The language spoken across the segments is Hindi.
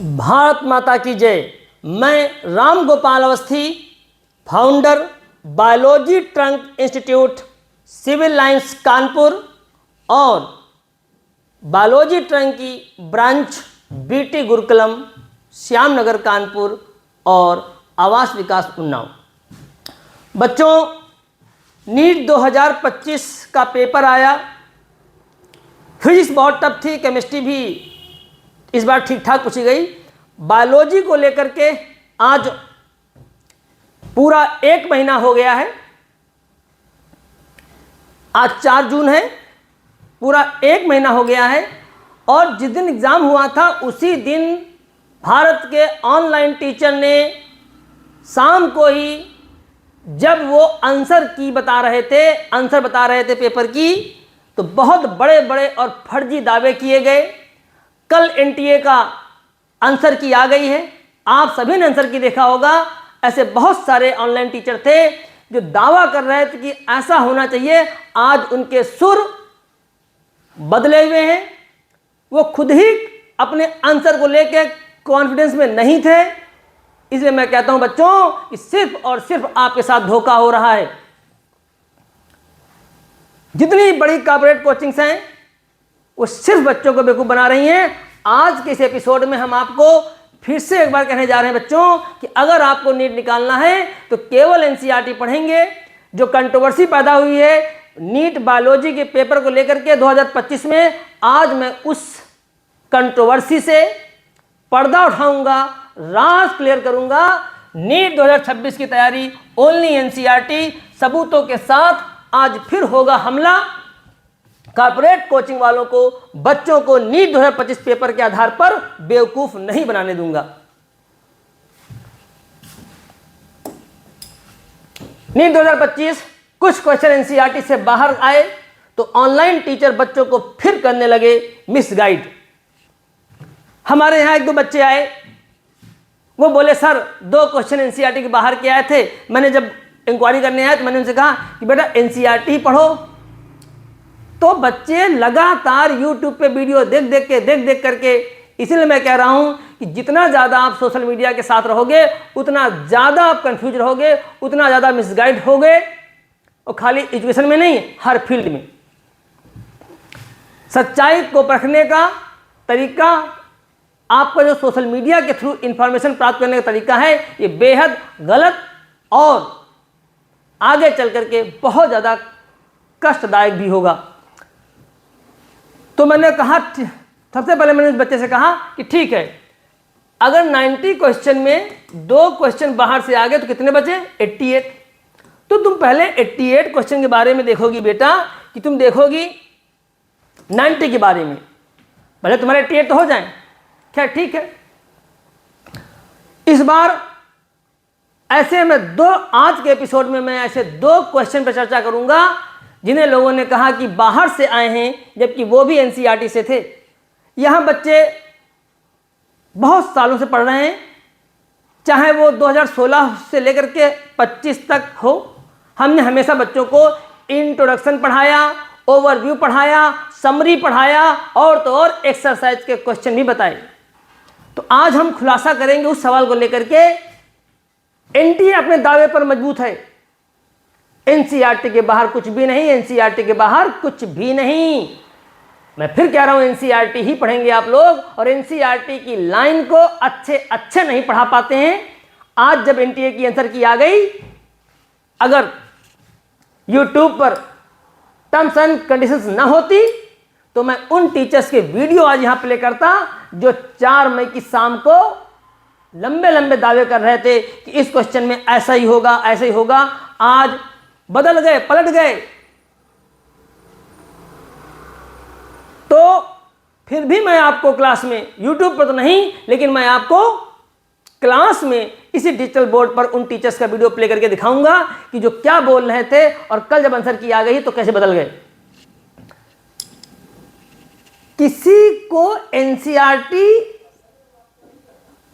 भारत माता की जय। मैं Ram Gopal Awasthi, founder biology trunk institute civil lines Kanpur और बायोलॉजी ट्रंक की ब्रांच बीटी गुरुकुलम श्यामनगर कानपुर और आवास विकास उन्नाव। बच्चों, नीट 2025 का पेपर आया। फिजिक्स बहुत टफ थी, केमिस्ट्री भी इस बार ठीक ठाक पूछी गई। बायोलॉजी को लेकर के आज पूरा 1 महीना हो गया है। आज 4 जून है, पूरा 1 महीना हो गया है। और जिस दिन एग्ज़ाम हुआ था उसी दिन भारत के ऑनलाइन टीचर ने शाम को ही, जब वो आंसर बता रहे थे पेपर की, तो बहुत बड़े बड़े और फर्जी दावे किए गए। कल एनटीए का आंसर की आ गई है, आप सभी ने आंसर की देखा होगा। ऐसे बहुत सारे ऑनलाइन टीचर थे जो दावा कर रहे थे कि ऐसा होना चाहिए। आज उनके सुर बदले हुए हैं। वो खुद ही अपने आंसर को लेकर कॉन्फिडेंस में नहीं थे। इसलिए मैं कहता हूं बच्चों कि सिर्फ और सिर्फ आपके साथ धोखा हो रहा है। जितनी बड़ी कॉर्पोरेट कोचिंग्स हैं वो सिर्फ बच्चों को बेवकूफ बना रही हैं। आज के इस एपिसोड में हम आपको फिर से एक बार कहने जा रहे हैं बच्चों कि अगर आपको नीट निकालना है तो केवल एनसीईआरटी पढ़ेंगे। जो कंट्रोवर्सी पैदा हुई है नीट बायोलॉजी के पेपर को लेकर के 2025 में, आज मैं उस कंट्रोवर्सी से पर्दा उठाऊंगा, राज क्लियर करूंगा। नीट 2026 की तैयारी ओनली एनसीईआरटी सबूतों के साथ। आज फिर होगा हमला। कॉर्पोरेट कोचिंग वालों को, बच्चों को नीट 2025 पेपर के आधार पर बेवकूफ नहीं बनाने दूंगा। नीट 2025 कुछ क्वेश्चन एनसीईआरटी से बाहर आए तो ऑनलाइन टीचर बच्चों को फिर करने लगे मिसगाइड। हमारे यहां 1-2 बच्चे आए, वो बोले सर 2 क्वेश्चन एनसीईआरटी के बाहर के आए थे। मैंने जब इंक्वायरी करने आया तो मैंने उनसे कहा कि बेटा एनसीईआरटी ही पढ़ो। तो बच्चे लगातार यूट्यूब पे वीडियो देख देख करके, इसीलिए मैं कह रहा हूं कि जितना ज़्यादा आप सोशल मीडिया के साथ रहोगे उतना ज़्यादा आप कंफ्यूज रहोगे, उतना ज़्यादा मिसगाइड होगे। और खाली एजुकेशन में नहीं, हर फील्ड में। सच्चाई को परखने का तरीका, आपका जो सोशल मीडिया के थ्रू इंफॉर्मेशन प्राप्त करने का तरीका है, ये बेहद गलत और आगे चल करके बहुत ज़्यादा कष्टदायक भी होगा। तो मैंने कहा, सबसे पहले मैंने इस बच्चे से कहा कि ठीक है, अगर 90 क्वेश्चन में 2 क्वेश्चन बाहर से आ गए तो कितने बचे? 88। तो तुम पहले 88 क्वेश्चन के बारे में देखोगी बेटा, कि तुम देखोगी 90 के बारे में। पहले तुम्हारे 88 तो हो जाए, क्या ठीक है। इस बार ऐसे मैं आज के एपिसोड में मैं ऐसे 2 क्वेश्चन पर चर्चा करूंगा जिन्हें लोगों ने कहा कि बाहर से आए हैं, जबकि वो भी एनसीईआरटी से थे। यहां बच्चे बहुत सालों से पढ़ रहे हैं, चाहे वो 2016 से लेकर के 25 तक हो। हमने हमेशा बच्चों को इंट्रोडक्शन पढ़ाया, ओवरव्यू पढ़ाया, समरी पढ़ाया और तो और एक्सरसाइज के क्वेश्चन भी बताए। तो आज हम खुलासा करेंगे उस सवाल को लेकर के। एनटीए अपने दावे पर मजबूत है, एनसीईआरटी के बाहर कुछ भी नहीं, एनसीईआरटी के बाहर कुछ भी नहीं। मैं फिर कह रहा हूं, एनसीईआरटी ही पढ़ेंगे आप लोग। और एनसीईआरटी की लाइन को अच्छे नहीं पढ़ा पाते हैं। आज जब एनटीए की आंसर की आ गई, अगर यूट्यूब पर टर्म्स एंड कंडीशंस ना होती तो मैं उन टीचर्स के वीडियो आज यहां प्ले करता जो 4 मई की शाम को लंबे दावे कर रहे थे कि इस क्वेश्चन में ऐसा ही होगा, ऐसा ही होगा। आज बदल गए, पलट गए। तो फिर भी मैं आपको क्लास में, यूट्यूब पर तो नहीं, लेकिन मैं आपको क्लास में इसी डिजिटल बोर्ड पर उन टीचर्स का वीडियो प्ले करके दिखाऊंगा कि जो क्या बोल रहे थे और कल जब आंसर की आ गई तो कैसे बदल गए। किसी को एनसीईआरटी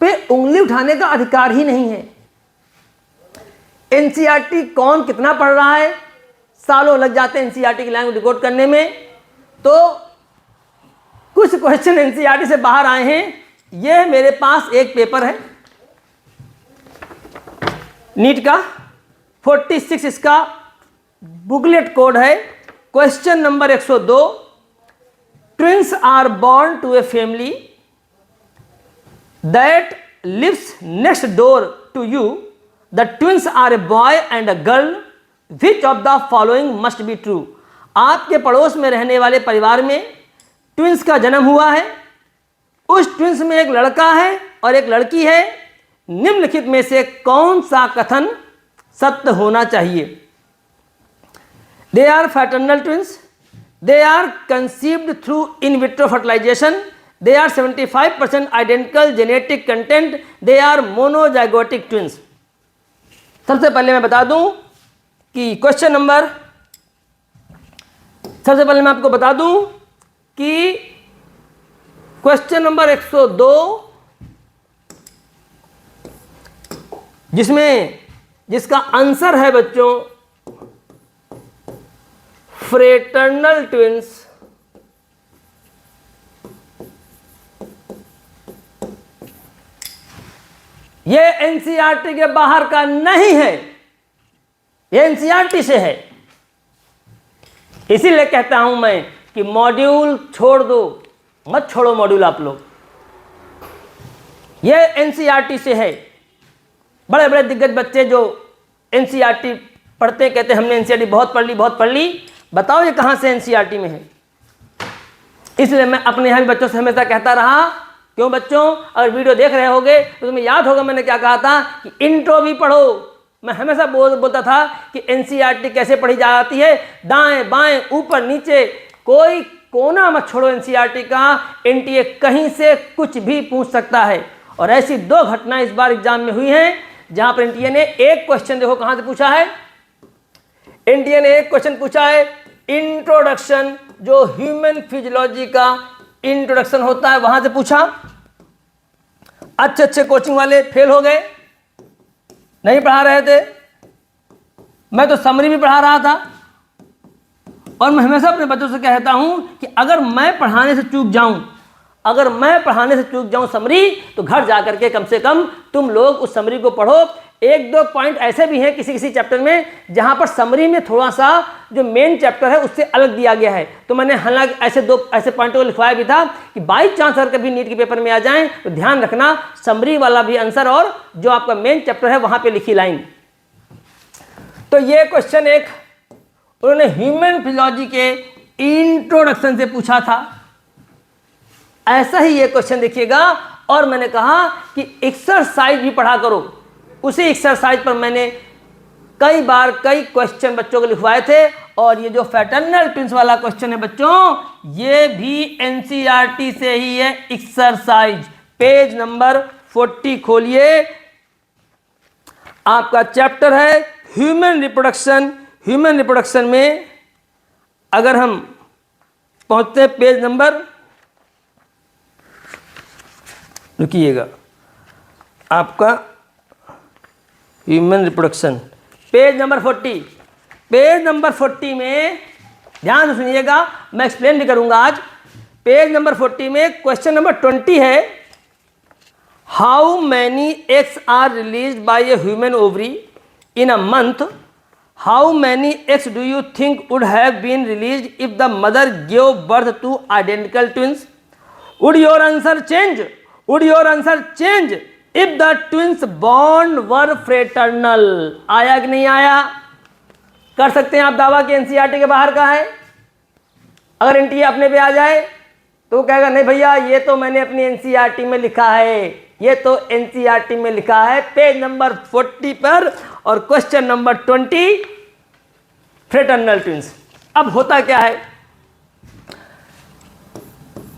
पे उंगली उठाने का अधिकार ही नहीं है। एनसीईआरटी कौन कितना पढ़ रहा है, सालों लग जाते हैं एनसीईआरटी की लैंग्वेज डिकोड करने में। तो कुछ क्वेश्चन एनसीईआरटी से बाहर आए हैं ये मेरे पास एक पेपर है नीट का, 46 इसका बुकलेट कोड है। Question number 102, twins are born to a family that lives next door to you, the twins are a boy and a girl, which of the following must be true. आपके पड़ोस में रहने वाले परिवार में ट्विंस का जन्म हुआ है, उस ट्विंस में एक लड़का है और एक लड़की है, निम्नलिखित में से कौन सा कथन सत्य होना चाहिए। They are fraternal twins, they are conceived through in vitro fertilization, they are 75% identical genetic content, they are monozygotic twins. सबसे पहले मैं बता दूं कि सबसे पहले मैं आपको बता दूं कि क्वेश्चन नंबर 102 जिसका आंसर है बच्चों फ्रेटर्नल ट्विंस, ये एनसीईआरटी के बाहर का नहीं है, ये एनसीईआरटी से है। इसीलिए कहता हूं मैं कि मॉड्यूल छोड़ दो, मत छोड़ो मॉड्यूल आप लोग, ये एनसीईआरटी से है। बड़े बड़े दिग्गज बच्चे जो एनसीईआरटी पढ़ते कहते हमने एनसीईआरटी बहुत पढ़ ली, बताओ ये कहां से एनसीईआरटी में है। इसलिए मैं अपने यहाँ भी बच्चों से हमेशा कहता रहा, क्यों बच्चों, अगर वीडियो देख रहे होगे तो तुम्हें याद होगा मैंने क्या कहा था कि इंट्रो भी पढ़ो। मैं हमेशा बोलता था कि एनसीईआरटी कैसे पढ़ी जाती है, दाएं बाएं ऊपर नीचे, कोई कोना मत छोड़ो एनसीईआरटी का। एनटीए कहीं से कुछ भी पूछ सकता है, और ऐसी 2 घटनाएं इस बार एग्जाम में हुई हैं जहां पर एनटीए ने एक क्वेश्चन, देखो कहां से पूछा है, एनटीए ने एक क्वेश्चन पूछा है इंट्रोडक्शन, जो ह्यूमन फिजियोलॉजी का इंट्रोडक्शन होता है वहां से पूछा। अच्छे कोचिंग वाले फेल हो गए, नहीं पढ़ा रहे थे, मैं तो समरी भी पढ़ा रहा था। और मैं हमेशा अपने बच्चों से कहता हूं कि अगर मैं पढ़ाने से चूक जाऊं समरी, तो घर जाकर के कम से कम तुम लोग उस समरी को पढ़ो। 1-2 पॉइंट ऐसे भी हैं किसी चैप्टर में जहां पर समरी में थोड़ा सा जो मेन चैप्टर है उससे अलग दिया गया है, तो मैंने हालांकि ऐसे पॉइंटों को लिखवाया भी था कि बाई चांस अगर कभी नीट के पेपर में आ जाएं तो ध्यान रखना समरी वाला भी आंसर और जो आपका मेन चैप्टर है वहां पे लिखी लाइन। तो ये क्वेश्चन एक उन्होंने ह्यूमन फिजियोलॉजी के इंट्रोडक्शन से पूछा था। ऐसा ही ये क्वेश्चन देखिएगा, और मैंने कहा कि एक्सरसाइज भी पढ़ा करो। उसी एक्सरसाइज पर मैंने कई बार कई क्वेश्चन बच्चों को लिखवाए थे, और ये जो फ्रैटर्नल ट्विंस वाला क्वेश्चन है बच्चों, ये भी एनसीईआरटी से ही है। एक्सरसाइज पेज नंबर 40 खोलिए, आपका चैप्टर है ह्यूमन रिप्रोडक्शन। ह्यूमन रिप्रोडक्शन में अगर हम पहुंचते हैं पेज नंबर, रुकिएगा, आपका human reproduction page number 40, page number 40 में ध्यान से सुनिएगा, मैं एक्सप्लेन भी करूंगा आज। पेज नंबर 40 में क्वेश्चन नंबर 20 है, how many eggs are released by a human ovary in a month, how many eggs do you think would have been released if the mother give birth to identical twins, would your answer change, would your answer change if the twins born were fraternal. आया कि नहीं आया? कर सकते हैं आप दावा कि एनसीईआरटी के बाहर का है। अगर एनटीए अपने पे आ जाए तो वो कहेगा नहीं भैया ये तो मैंने अपनी एनसीईआरटी में लिखा है, ये तो एनसीईआरटी में लिखा है पेज नंबर 40 पर, और क्वेश्चन नंबर 20 फ्रेटर्नल ट्विंस। अब होता क्या है,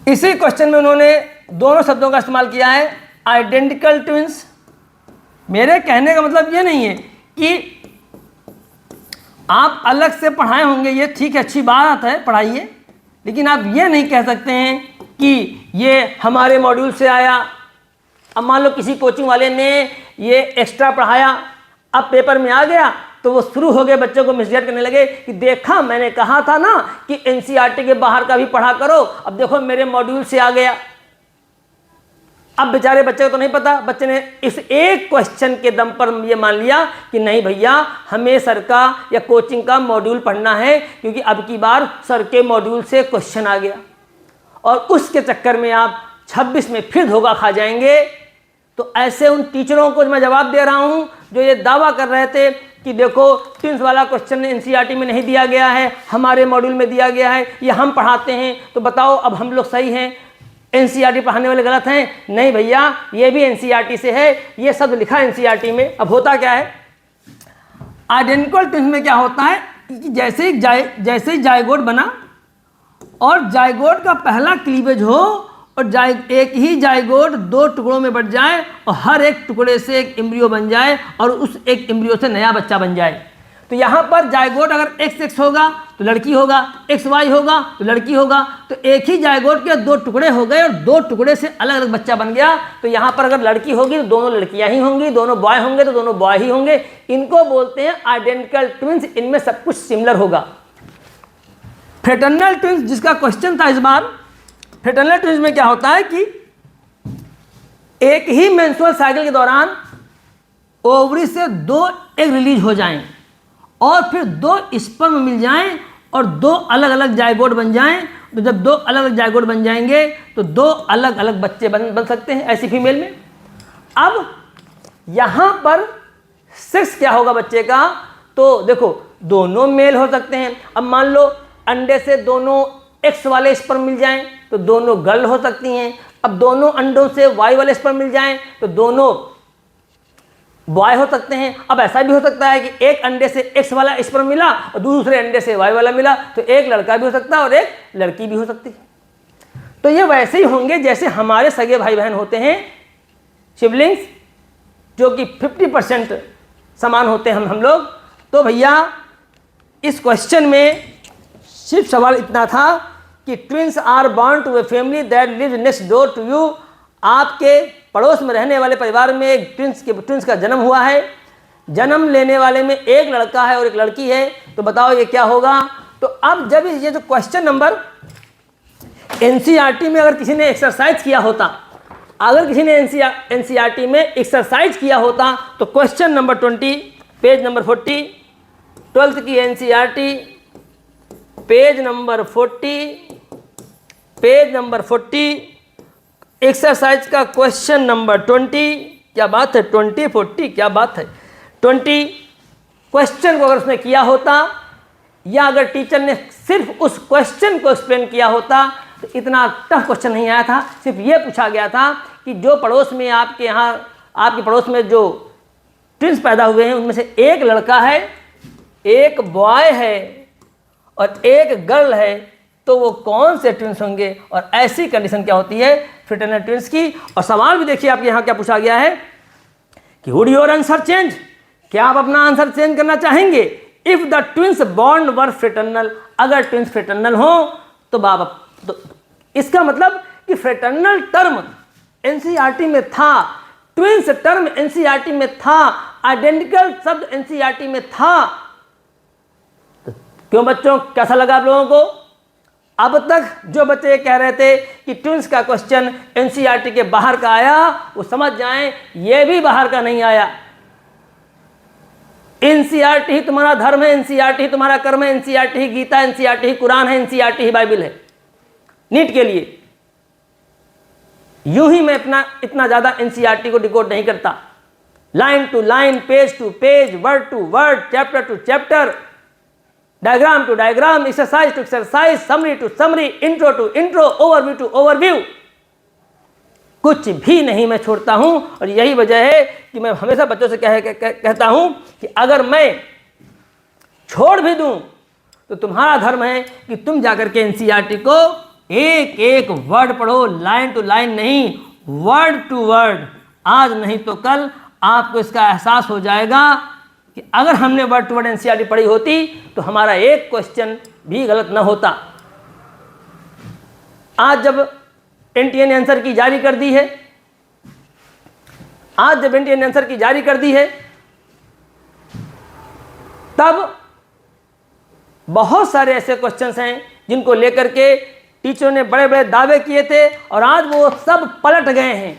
इसी क्वेश्चन में उन्होंने दोनों शब्दों का इस्तेमाल किया है, आइडेंटिकल ट्विंस। मेरे कहने का मतलब ये नहीं है कि आप अलग से पढ़ाए होंगे, ये ठीक है, अच्छी बात है, पढ़ाइए, लेकिन आप ये नहीं कह सकते हैं कि ये हमारे मॉड्यूल से आया। अब मान लो किसी कोचिंग वाले ने ये एक्स्ट्रा पढ़ाया, अब पेपर में आ गया तो वो शुरू हो गए बच्चों को मिसगाइड करने लगे कि देखा मैंने कहा था ना कि एनसीईआरटी के बाहर का भी पढ़ा करो, अब देखो मेरे मॉड्यूल से आ गया। अब बेचारे बच्चे को तो नहीं पता, बच्चे ने इस एक क्वेश्चन के दम पर ये मान लिया कि नहीं भैया हमें सर का या कोचिंग का मॉड्यूल पढ़ना है, क्योंकि अब की बार सर के मॉड्यूल से क्वेश्चन आ गया, और उसके चक्कर में आप 26 में फिर धोखा खा जाएंगे। तो ऐसे उन टीचरों को मैं जवाब दे रहा हूं जो ये दावा कर रहे थे कि देखो ट्विंस वाला क्वेश्चन एनसीईआरटी में नहीं दिया गया है, हमारे मॉड्यूल में दिया गया है, ये हम पढ़ाते हैं, तो बताओ अब हम लोग सही हैं, एनसीईआरटी पढ़ाने वाले गलत हैं। नहीं भैया, ये भी एनसीईआरटी से है, ये सब लिखा है एनसीईआरटी में। अब होता क्या है, आइडेंटिकल ट्विंस में क्या होता है कि जैसे ही जाइगोट बना और जाइगोट का पहला क्लीवेज हो और एक ही जाइगोट 2 टुकड़ों में बट जाए और हर एक टुकड़े से एक एम्ब्रियो बन जाए और उस एक एम्ब्रियो से नया बच्चा बन जाए। तो यहाँ पर जाइगोट अगर XX होगा तो लड़की होगा, XY होगा तो लड़की होगा, तो एक ही जाइगोट के 2 टुकड़े हो गए और 2 टुकड़े से अलग अलग बच्चा बन गया। तो यहाँ पर अगर लड़की होगी तो दोनों लड़कियाँ ही होंगी, दोनों बॉय होंगे तो दोनों बॉय ही होंगे। इनको बोलते हैं आइडेंटिकल ट्विंस, इनमें सब कुछ सिमिलर होगा। फ्रेटर्नल ट्विंस जिसका क्वेश्चन था इस बार, फ्रेटर्नल ट्विंस में क्या होता है कि एक ही मेंस्ट्रुअल साइकिल के दौरान ओवरी से 2 एग रिलीज हो जाएं और फिर 2 स्पर्म मिल जाएं और 2 अलग अलग जाइगोट बन जाएं। तो जब 2 अलग अलग जाइगोट बन जाएंगे तो 2 अलग अलग बच्चे बन सकते हैं ऐसी फीमेल में। अब यहां पर सेक्स क्या होगा बच्चे का, तो देखो दोनों मेल हो सकते हैं। अब मान लो अंडे से दोनों एक्स वाले स्पर्म मिल जाएं तो दोनों गर्ल हो सकती हैं। अब दोनों अंडों से वाई वाले स्पर्म मिल जाएं तो दोनों बॉय हो सकते हैं। अब ऐसा भी हो सकता है कि एक अंडे से एक्स वाला स्पर्म मिला और दूसरे अंडे से वाई वाला मिला, तो एक लड़का भी हो सकता है और एक लड़की भी हो सकती है। तो ये वैसे ही होंगे जैसे हमारे सगे भाई बहन होते हैं, सिबलिंग्स, जो कि 50% समान होते हैं हम लोग। तो भैया इस क्वेश्चन में सिर्फ सवाल इतना था कि twins are born to a family that lives next door to you. आपके पड़ोस में रहने वाले परिवार में एक ट्विंस का जन्म हुआ है, जन्म लेने वाले में एक लड़का है और एक लड़की है। तो बताओ ये क्या होगा। तो अब जब ये जो क्वेश्चन नंबर एनसीईआरटी में अगर किसी ने एक्सरसाइज किया होता, अगर किसी ने एनसीईआरटी में एक्सरसाइज किया होता तो question number 20 page number 40 12th की एनसीईआरटी पेज नंबर 40 एक्सरसाइज का क्वेश्चन नंबर 20, क्या बात है 40 क्या बात है 20 क्वेश्चन को अगर उसने किया होता या अगर टीचर ने सिर्फ उस क्वेश्चन को एक्सप्लेन किया होता तो इतना टफ क्वेश्चन नहीं आया था। सिर्फ ये पूछा गया था कि जो पड़ोस में आपके यहाँ आपके पड़ोस में जो ट्विंस पैदा हुए हैं उनमें से एक लड़का है, एक बॉय है और एक गर्ल है, तो वो कौन से ट्विंस होंगे। और ऐसी कंडीशन क्या होती है फ्रेटर्नल ट्विंस की। और सवाल भी देखिए आपके यहाँ क्या पूछा गया है कि वुड योर आंसर चेंज, क्या आप अपना आंसर चेंज करना चाहेंगे if the twins born were fraternal. अगर ट्विंस फ्रेटर्नल हो तो तो इसका मतलब कि फ्रेटर्नल टर्म एनसीईआरटी में था, ट्विंस टर्म एनसीईआरटी में था, आइडेंटिकल शब्द एनसीईआरटी में था। तो क्यों बच्चों, कैसा लगा आप लोगों को। अब तक जो बच्चे कह रहे थे कि ट्विंस का क्वेश्चन एनसीईआरटी के बाहर का आया, वो समझ जाएं ये भी बाहर का नहीं आया। एनसीईआरटी ही तुम्हारा धर्म है, एनसीईआरटी ही तुम्हारा कर्म है, एनसीईआरटी ही गीता, एनसीईआरटी ही कुरान है, एनसीईआरटी ही बाइबल है नीट के लिए। यूं ही मैं इतना ज्यादा एनसीईआरटी को डिकोड नहीं करता। Line to line, page to page, word to word, chapter to chapter, diagram to diagram, exercise to exercise, summary to summary, intro to intro, overview to overview, कुछ भी नहीं मैं छोड़ता हूं। और यही वजह है कि मैं हमेशा बच्चों से कहता हूं कि अगर मैं छोड़ भी दूं तो तुम्हारा धर्म है कि तुम जाकर के एनसीईआरटी को एक एक वर्ड पढ़ो, लाइन टू लाइन नहीं, वर्ड टू वर्ड। आज नहीं तो कल आपको इसका एहसास हो जाएगा कि अगर हमने वर्ड टू वर्ड एनसीईआरटी पढ़ी होती तो हमारा एक क्वेश्चन भी गलत न होता। आज जब एनटीए आंसर की जारी कर दी है, तब बहुत सारे ऐसे क्वेश्चंस हैं जिनको लेकर के टीचरों ने बड़े बड़े दावे किए थे और आज वो सब पलट गए हैं।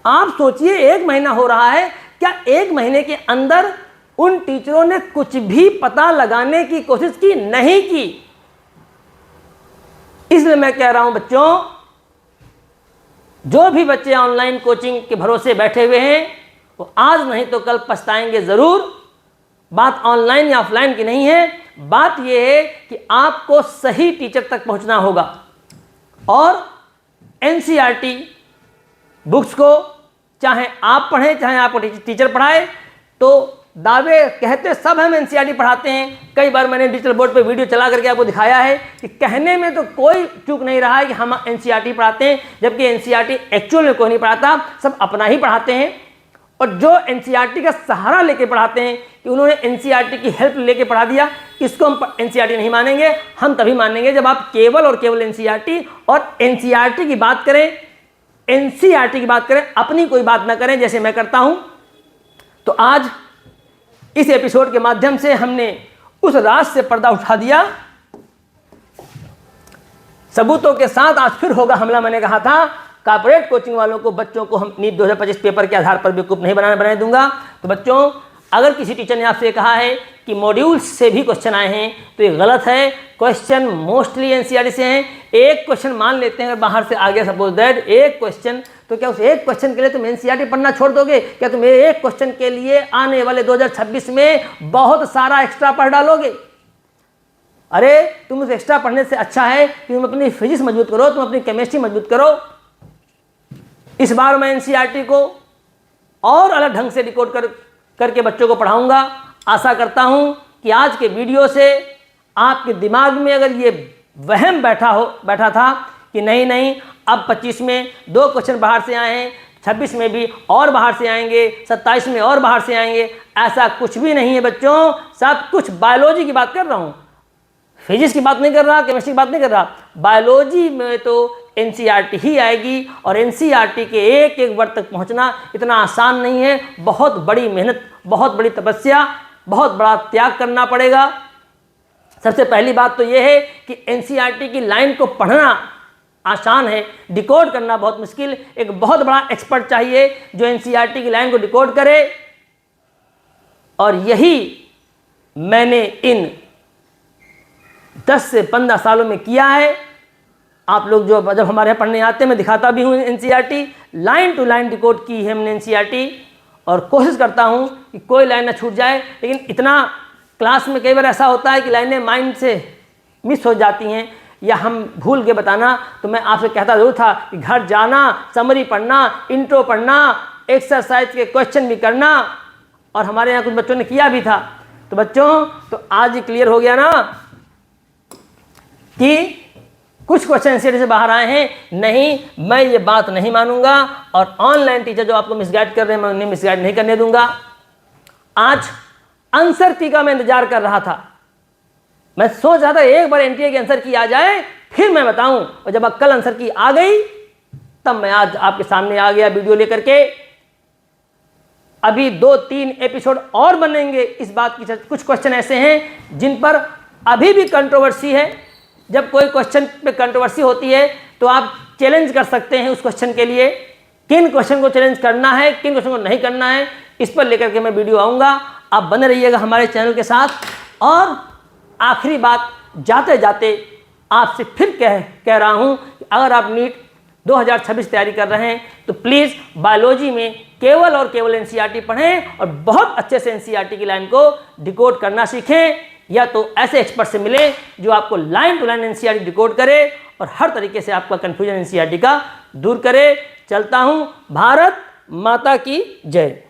आप सोचिए 1 महीना हो रहा है, क्या 1 महीने के अंदर उन टीचरों ने कुछ भी पता लगाने की कोशिश की? नहीं की। इसलिए मैं कह रहा हूं बच्चों, जो भी बच्चे ऑनलाइन कोचिंग के भरोसे बैठे हुए हैं वो आज नहीं तो कल पछताएंगे जरूर। बात ऑनलाइन या ऑफलाइन की नहीं है, बात यह है कि आपको सही टीचर तक पहुंचना होगा। और एनसीईआरटी बुक्स को चाहे आप पढ़ें चाहे आपको टीचर पढ़ाए, तो दावे कहते सब हम एनसीईआरटी पढ़ाते हैं। कई बार मैंने डिजिटल बोर्ड पे वीडियो चला करके आपको दिखाया है कि कहने में तो कोई चूक नहीं रहा है कि हम एनसीईआरटी पढ़ाते हैं, जबकि एनसीईआरटी एक्चुअल में कोई नहीं पढ़ाता, सब अपना ही पढ़ाते हैं। और जो एनसीईआरटी का सहारा लेके पढ़ाते हैं कि उन्होंने एनसीईआरटी की हेल्प लेके पढ़ा दिया, इसको हम एनसीईआरटी नहीं मानेंगे। हम तभी मानेंगे जब आप केवल और केवल एनसीईआरटी और एनसीईआरटी की बात करें, एनसीईआरटी की बात करें, अपनी कोई बात ना करें जैसे मैं करता हूं। तो आज इस एपिसोड के माध्यम से हमने उस राज से पर्दा उठा दिया। सबूतों के साथ आज फिर होगा हमला। मैंने कहा था कॉर्पोरेट कोचिंग वालों को, बच्चों को हम नीट 2025 पेपर के आधार पर बेवकूफ नहीं बनाने दूंगा। तो बच्चों, अगर किसी टीचर ने आपसे कहा है कि मॉड्यूल्स से भी क्वेश्चन आए हैं तो ये गलत है। क्वेश्चन मोस्टली एनसीईआरटी से हैं। एक क्वेश्चन मान लेते हैं अगर बाहर से आ गया, सपोज दैट एक क्वेश्चन, तो क्या उस एक क्वेश्चन के लिए तुम एनसीईआरटी पढ़ना छोड़ दोगे? क्या तुम एक क्वेश्चन के लिए आने वाले 2026 में बहुत सारा एक्स्ट्रा पढ़ डालोगे? अरे तुम उस एक्स्ट्रा पढ़ने से अच्छा है कि तुम अपनी फिजिक्स मजबूत करो, तुम अपनी केमिस्ट्री मजबूत करो। इस बार मैं एनसीईआरटी को और अलग ढंग से डिकोड करके बच्चों को पढ़ाऊंगा। आशा करता हूं कि आज के वीडियो से आपके दिमाग में अगर ये वहम बैठा था कि नहीं अब 25 में 2 क्वेश्चन बाहर से आए हैं, 26 में भी और बाहर से आएंगे, 27 में और बाहर से आएंगे, ऐसा कुछ भी नहीं है बच्चों। सब कुछ बायोलॉजी की बात कर रहा हूं, फिजिक्स की बात नहीं कर रहा, केमिस्ट्री की बात नहीं कर रहा। बायोलॉजी में तो एनसीईआरटी ही आएगी और एनसीईआरटी के एक एक वर्ड तक पहुंचना इतना आसान नहीं है। बहुत बड़ी मेहनत, बहुत बड़ी तपस्या, बहुत बड़ा त्याग करना पड़ेगा। सबसे पहली बात तो यह है कि एनसीईआरटी की लाइन को पढ़ना आसान है, डिकोड करना बहुत मुश्किल। एक बहुत बड़ा एक्सपर्ट चाहिए जो एनसीईआरटी की लाइन को डिकोड करे। और यही मैंने इन 10 से 15 सालों में किया है। आप लोग जो जब हमारे यहाँ पढ़ने आते हैं, मैं दिखाता भी हूँ NCERT, line to line decode की है हमने एनसीईआरटी, और कोशिश करता हूँ कि कोई लाइन ना छूट जाए। लेकिन इतना क्लास में कई बार ऐसा होता है कि लाइनें माइंड से मिस हो जाती हैं या हम भूल के बताना। तो मैं आपसे कहता जरूर था कि घर जाना, समरी पढ़ना, इंट्रो पढ़ना, एक्सरसाइज के क्वेश्चन भी करना, और हमारे यहाँ कुछ बच्चों ने किया भी था। तो बच्चों, तो आज ही क्लियर हो गया ना कि कुछ क्वेश्चन एनसीईआरटी से बाहर आए हैं। नहीं, मैं ये बात नहीं मानूंगा, और ऑनलाइन टीचर जो आपको मिसगाइड कर रहे हैं मैं उन्हें मिसगाइड नहीं करने दूंगा। आज आंसर की का मैं इंतजार कर रहा था। मैं सोच रहा था एक बार एनटीए की आंसर की आ जाए फिर मैं बताऊं, और जब कल आंसर की आ गई तब मैं आज आपके सामने आ गया वीडियो लेकर के। अभी 2-3 एपिसोड और बनेंगे इस बात की। कुछ क्वेश्चन ऐसे हैं जिन पर अभी भी कंट्रोवर्सी है। जब कोई क्वेश्चन पे कंट्रोवर्सी होती है तो आप चैलेंज कर सकते हैं उस क्वेश्चन के लिए, किन क्वेश्चन को चैलेंज करना है, किन क्वेश्चन को नहीं करना है, इस पर लेकर के मैं वीडियो आऊँगा। आप बने रहिएगा हमारे चैनल के साथ। और आखिरी बात, जाते जाते आपसे फिर कह रहा हूँ कि अगर आप नीट 2026 तैयारी कर रहे हैं तो प्लीज़ बायोलॉजी में केवल और केवल एनसीईआरटी पढ़ें और बहुत अच्छे से एनसीईआरटी की लाइन को डिकोड करना सीखें। या तो ऐसे एक्सपर्ट से मिलें जो आपको line to line NCERT decode करे और हर तरीके से आपका कन्फ्यूजन एनसीईआरटी का दूर करे। चलता हूँ। भारत माता की जय।